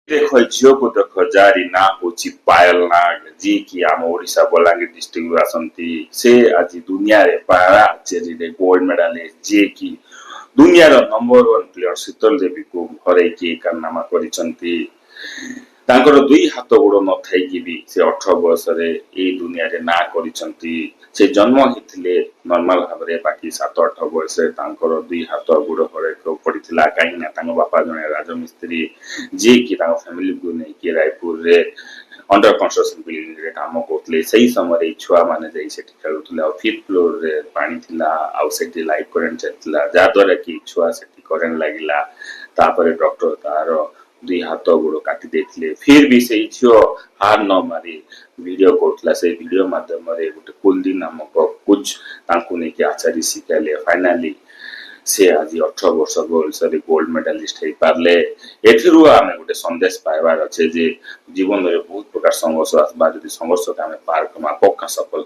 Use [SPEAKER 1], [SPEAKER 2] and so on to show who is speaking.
[SPEAKER 1] देखो झील को देख जारी ना होची पायल नाग जी की आम ओडिशा बलांगीर डिस्ट्रिक्ट आसंती से आज दुनिया रे पारा चेरी रे गोल्ड मेडल जे की दुनिया रो नंबर 1 प्लेयर शीतल देवी को घरे की कारनामा करिसंती तांकर दुई हाथ गोड़ न थाई भी से 18 वर्ष रे ए दुनिया रे ना करिसंती से जन्म हिथिले नॉर्मल भाबरे बाकी 7-8 वर्ष रे तांकर दुई हाथ गोड़ हरे को पड़िथिला काई ना तांग बापा जने राजमिस्त्री जे की तांग फैमिली को नै के रायपुर रे अंडर कंस्ट्रक्शन बिल्डिंग रे काम करथले सही समय रे छुआ माने जाई सेठी खेलुथले और 5th फ्लोर रे पानी थिला आउ सेठी लाइफ करंट चलथिला जा द्वारा की छुआ सेठी करंट लागिला तापरे डॉक्टर तार दुई हाथ गोड़ काटी देथिले फिर भी से झियो हार न मारी वीडियो करथला से वीडियो माध्यम रे गोटे कुलदी नामक कुछ तांकु ने के आचार्य सिखाले फाइनली से आज 18 वर्ष बयसरे गोल्ड मेडालिस्ट हो पारे एथिरु आम गोटे संदेश पाइबार अच्छे जे जीवन में बहुत प्रकार संघर्ष आसबा जदि संघर्ष के आम पार कमा पक्का सफल